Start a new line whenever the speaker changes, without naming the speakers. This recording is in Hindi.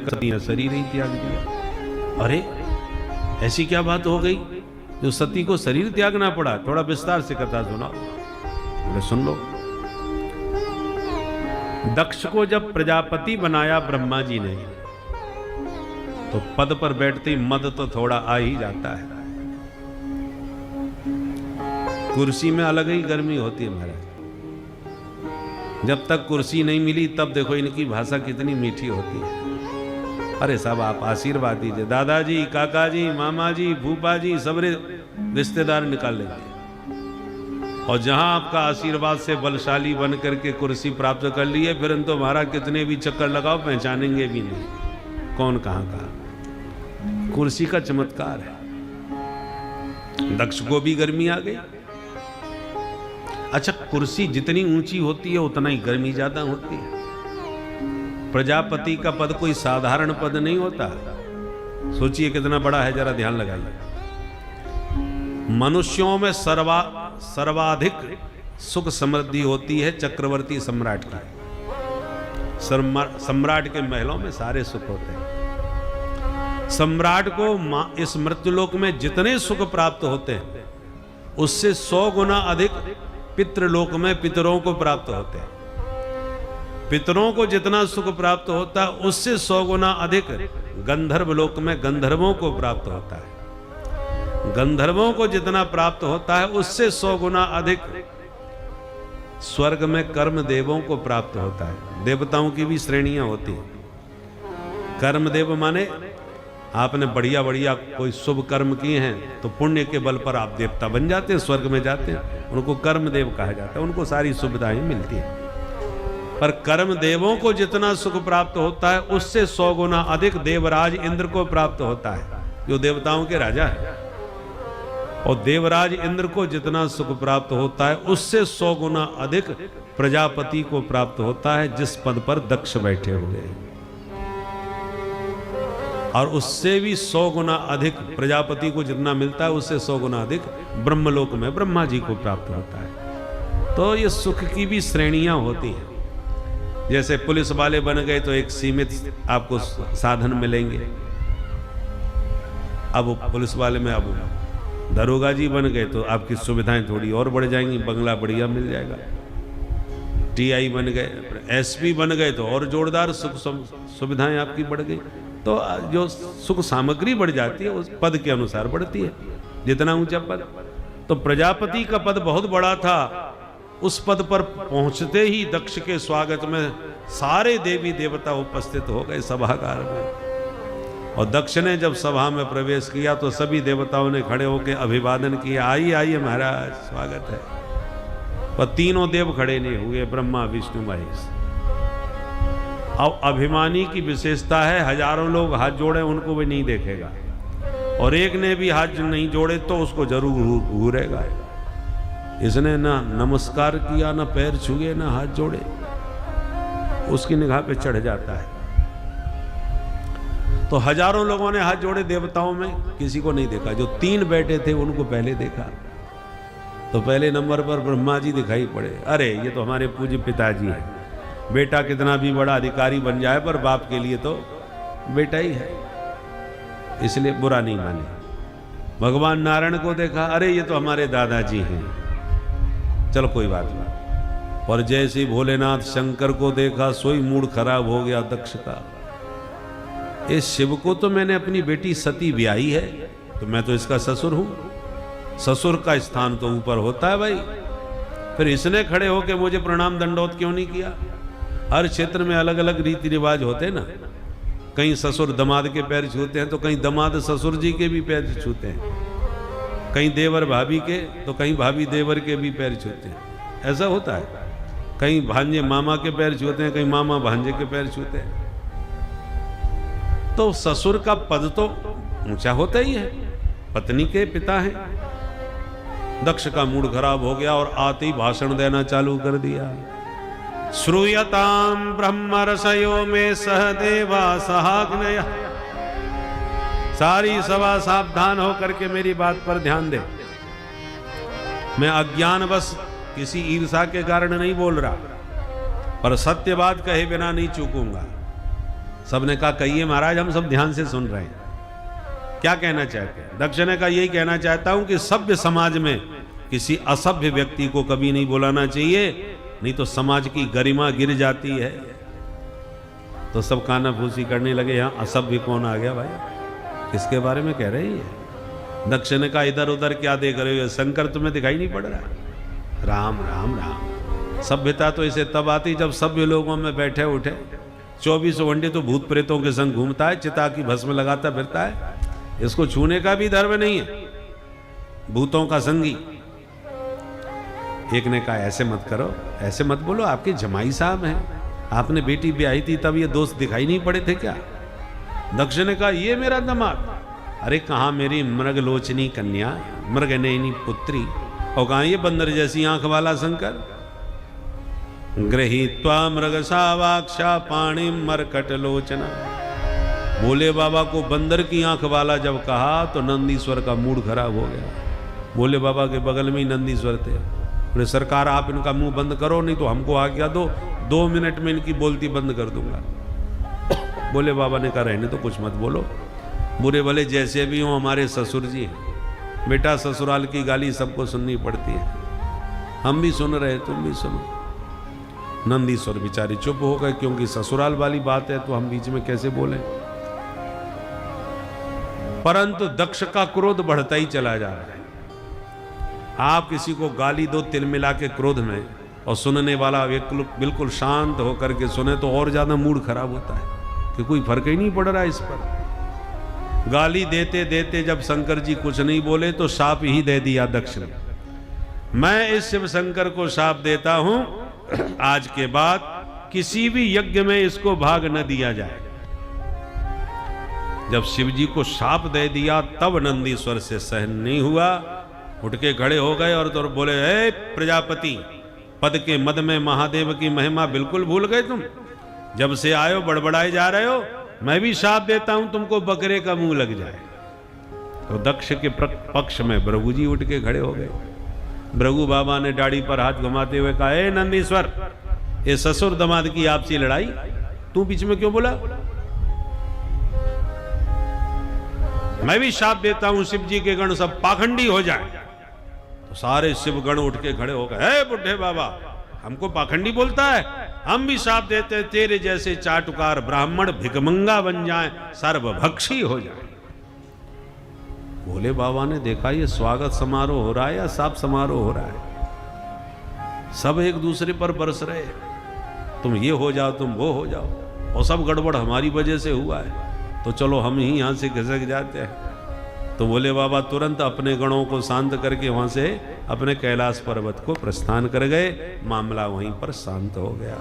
सती ने शरीर ही त्याग दिया। अरे ऐसी क्या बात हो गई जो सती को शरीर त्यागना पड़ा? थोड़ा विस्तार से कथा सुनाओ। बोले सुन लो। दक्ष को जब प्रजापति बनाया ब्रह्मा जी ने, तो पद पर बैठते ही मद तो थोड़ा आ ही जाता है। कुर्सी में अलग ही गर्मी होती है महाराज। जब तक कुर्सी नहीं मिली तब देखो इनकी भाषा कितनी मीठी होती है। अरे सब आप आशीर्वाद दीजिए, दादाजी, काका जी, मामा जी, फूफा जी, सबरे रिश्तेदार निकाल लेंगे। और जहां आपका आशीर्वाद से बलशाली बन करके कुर्सी प्राप्त कर लिए, फिर हम तो हमारा कितने भी चक्कर लगाओ पहचानेंगे भी नहीं कौन कहां का। कुर्सी का चमत्कार है। दक्ष को भी गर्मी आ गई। अच्छा, कुर्सी जितनी ऊंची होती है उतना ही गर्मी ज्यादा होती है। प्रजापति का पद कोई साधारण पद नहीं होता। सोचिए कितना बड़ा है, जरा ध्यान लगाइए। मनुष्यों में सर्वाधिक सुख समृद्धि होती है चक्रवर्ती सम्राट की। सम्राट के महलों में सारे सुख होते हैं। सम्राट को इस मृत्युलोक में जितने सुख प्राप्त होते हैं उससे 100 गुना अधिक पितृलोक में पितरों को प्राप्त होते हैं। पितरों को जितना सुख प्राप्त होता है उससे 100 गुना अधिक गंधर्व लोक में गंधर्वों को प्राप्त होता है। गंधर्वों को जितना प्राप्त होता है उससे 100 गुना अधिक स्वर्ग में कर्म देवों को प्राप्त होता है। देवताओं की भी श्रेणियां होती हैं। कर्म देव माने आपने बढ़िया बढ़िया कोई शुभ कर्म किए हैं तो पुण्य के बल पर आप देवता बन जाते हैं, स्वर्ग में जाते हैं, उनको कर्म देव कहा जाता है। उनको सारी सुविधाएं मिलती हैं। पर कर्म देवों को जितना सुख प्राप्त होता है उससे 100 गुना अधिक देवराज इंद्र को प्राप्त होता है, जो देवताओं के राजा है। और देवराज इंद्र को जितना सुख प्राप्त होता है उससे 100 गुना अधिक प्रजापति को प्राप्त होता है, जिस पद पर दक्ष बैठे हुए हैं। और उससे भी 100 गुना अधिक प्रजापति को जितना मिलता है उससे 100 गुना अधिक ब्रह्मलोक में ब्रह्मा जी को प्राप्त होता है। तो ये सुख की भी श्रेणियां होती हैं। जैसे पुलिस वाले बन गए तो एक सीमित आपको साधन मिलेंगे। अब पुलिस वाले में अब दरोगा जी बन गए तो आपकी सुविधाएं थोड़ी और बढ़ जाएंगी, बंगला बढ़िया मिल जाएगा। टीआई बन गए, एसपी बन गए तो और जोरदार सुख सुविधाएं आपकी बढ़ गई। तो जो सुख सामग्री बढ़ जाती है उस पद के अनुसार बढ़ती है, जितना ऊंचा पद। तो प्रजापति का पद बहुत बड़ा था। उस पद पर पहुंचते ही दक्ष के स्वागत में सारे देवी देवता उपस्थित हो गए सभागार में। और दक्ष ने जब सभा में प्रवेश किया तो सभी देवताओं ने खड़े होकर अभिवादन किया, आइए आइए महाराज, स्वागत है। पर तीनों देव खड़े नहीं हुए, ब्रह्मा विष्णु महेश। अब अभिमानी की विशेषता है, हजारों लोग हाथ जोड़े उनको भी नहीं देखेगा, और एक ने भी हाथ नहीं जोड़े तो उसको जरूर घूरेगा। इसने ना नमस्कार किया, ना पैर छुए, ना हाथ जोड़े, उसकी निगाह पे चढ़ जाता है। तो हजारों लोगों ने हाथ जोड़े, देवताओं में किसी को नहीं देखा। जो 3 बैठे थे उनको पहले देखा। तो पहले नंबर पर ब्रह्मा जी दिखाई पड़े। अरे ये तो हमारे पूज्य पिताजी हैं। बेटा कितना भी बड़ा अधिकारी बन जाए पर बाप के लिए तो बेटा ही है, इसलिए बुरा नहीं माने। भगवान नारायण को देखा, अरे ये तो हमारे दादाजी हैं, चलो कोई बात नहीं। और जैसे भोलेनाथ शंकर को देखा सोई मूड खराब हो गया दक्ष का। इस शिव को तो मैंने अपनी बेटी सती ब्याही है, तो मैं तो इसका ससुर हूं। ससुर का स्थान तो ऊपर होता है भाई। फिर इसने खड़े होकर मुझे प्रणाम दंडोत क्यों नहीं किया? हर क्षेत्र में अलग अलग रीति रिवाज होते हैं ना। कहीं ससुर दमाद के पैर छूते हैं तो कहीं दमाद ससुर जी के भी पैर छूते हैं, कहीं देवर भाभी के तो कहीं भाभी देवर के भी पैर छूते हैं। ऐसा होता है। कहीं भांजे मामा के पैर छूते हैं, कहीं मामा भांजे के पैर छूते हैं। तो ससुर का पद तो ऊंचा होता ही है, पत्नी के पिता हैं। दक्ष का मूड खराब हो गया और आते ही भाषण देना चालू कर दिया। श्रूयताम ब्रह्म रसयो में सहदेवा सहाग्नय। सारी सभा सावधान होकर के मेरी बात पर ध्यान दे। मैं अज्ञानवश किसी ईर्षा के कारण नहीं बोल रहा, पर सत्य बात कहे बिना नहीं चूकूंगा। सबने कहा कहिए महाराज, हम सब ध्यान से सुन रहे हैं, क्या कहना चाहते हैं? दक्ष ने कहा यही कहना चाहता हूं कि सभ्य समाज में किसी असभ्य व्यक्ति को कभी नहीं बुलाना चाहिए, नहीं तो समाज की गरिमा गिर जाती है। तो सब कानाफूसी करने लगे, यहां असभ्य कौन आ गया भाई, किसके बारे में कह रहे हैं? दक्ष ने कहा इधर उधर क्या देख रहे हो, शंकर तुम्हें दिखाई नहीं पड़ रहा? राम राम राम। सभ्यता तो इसे तब आती जब सभ्य लोगों में बैठे उठे। 24 घंटे तो भूत प्रेतों के संग घूमता है, चिता की भस्म लगाता फिरता है, इसको छूने का भी धर्म नहीं है, भूतों का संगी। एक ने कहा ऐसे मत करो, ऐसे मत बोलो, आपके जमाई साहब हैं, आपने बेटी ब्याही थी तब ये दोस्त दिखाई नहीं पड़े थे क्या? दक्ष ने कहा ये मेरा दामाद? अरे कहाँ मेरी मृगलोचनी कन्या, मृगनयनी पुत्री, और कहाँ ये बंदर जैसी आंख वाला शंकर? गृहीत्वा मृगसावाक्षा पाणी मरकट लोचना। भोले बाबा को बंदर की आंख वाला जब कहा तो नंदीश्वर का मूड खराब हो गया। भोले बाबा के बगल में ही नंदीश्वर थे। बोले सरकार आप इनका मुंह बंद करो, नहीं तो हमको आज्ञा दो, 2 मिनट में इनकी बोलती बंद कर दूंगा। भोले बाबा ने कहा रहने तो कुछ मत बोलो, बुरे भले जैसे भी हों हमारे ससुर जी हैं। बेटा ससुराल की गाली सबको सुननी पड़ती है, हम भी सुन रहे तुम भी सुनो। नंदीश्वर बेचारे चुप हो गए, क्योंकि ससुराल वाली बात है तो हम बीच में कैसे बोले। परंतु दक्ष का क्रोध बढ़ता ही चला जा रहा है। आप किसी को गाली दो तिल मिला के क्रोध में, और सुनने वाला बिल्कुल शांत होकर के सुने तो और ज्यादा मूड खराब होता है कि कोई फर्क ही नहीं पड़ रहा इस पर। गाली देते देते जब शंकर जी कुछ नहीं बोले तो शाप ही दे दिया दक्ष ने। मैं इस शिव शंकर को शाप देता हूं, आज के बाद किसी भी यज्ञ में इसको भाग न दिया जाए। जब शिव जी को शाप दे दिया तब नंदीश्वर से सहन नहीं हुआ, उठ के खड़े हो गए और तो बोले हे प्रजापति, पद के मद में महादेव की महिमा बिल्कुल भूल गए तुम, जब से आए हो बड़बड़ाए जा रहे हो, मैं भी शाप देता हूं तुमको बकरे का मुंह लग जाए। तो दक्ष के पक्ष में भृगु जी उठ के खड़े हो गए। भृगु बाबा ने दाढ़ी पर हाथ घुमाते हुए कहा ए नंदीश्वर, ये ससुर दामाद की आपसी लड़ाई तू बीच में क्यों बोला? मैं भी शाप देता हूं शिव जी के गण सब पाखंडी हो जाए। तो सारे शिव गण उठ के खड़े हो गए, हे बुढ़े बाबा, हमको पाखंडी बोलता है? हम भी शाप देते हैं तेरे जैसे चाटुकार ब्राह्मण भिखमंगा बन जाए, सर्वभक्षी हो जाए। भोले बाबा ने देखा ये स्वागत समारोह हो रहा है या शाप समारोह हो रहा है? सब एक दूसरे पर बरस रहे, तुम ये हो जाओ तुम वो हो जाओ, और सब गड़बड़ हमारी वजह से हुआ है, तो चलो हम ही यहां से घिसक जाते हैं। तो भोले बाबा तुरंत अपने गणों को शांत करके वहां से अपने कैलाश पर्वत को प्रस्थान कर गए। मामला वहीं पर शांत हो गया।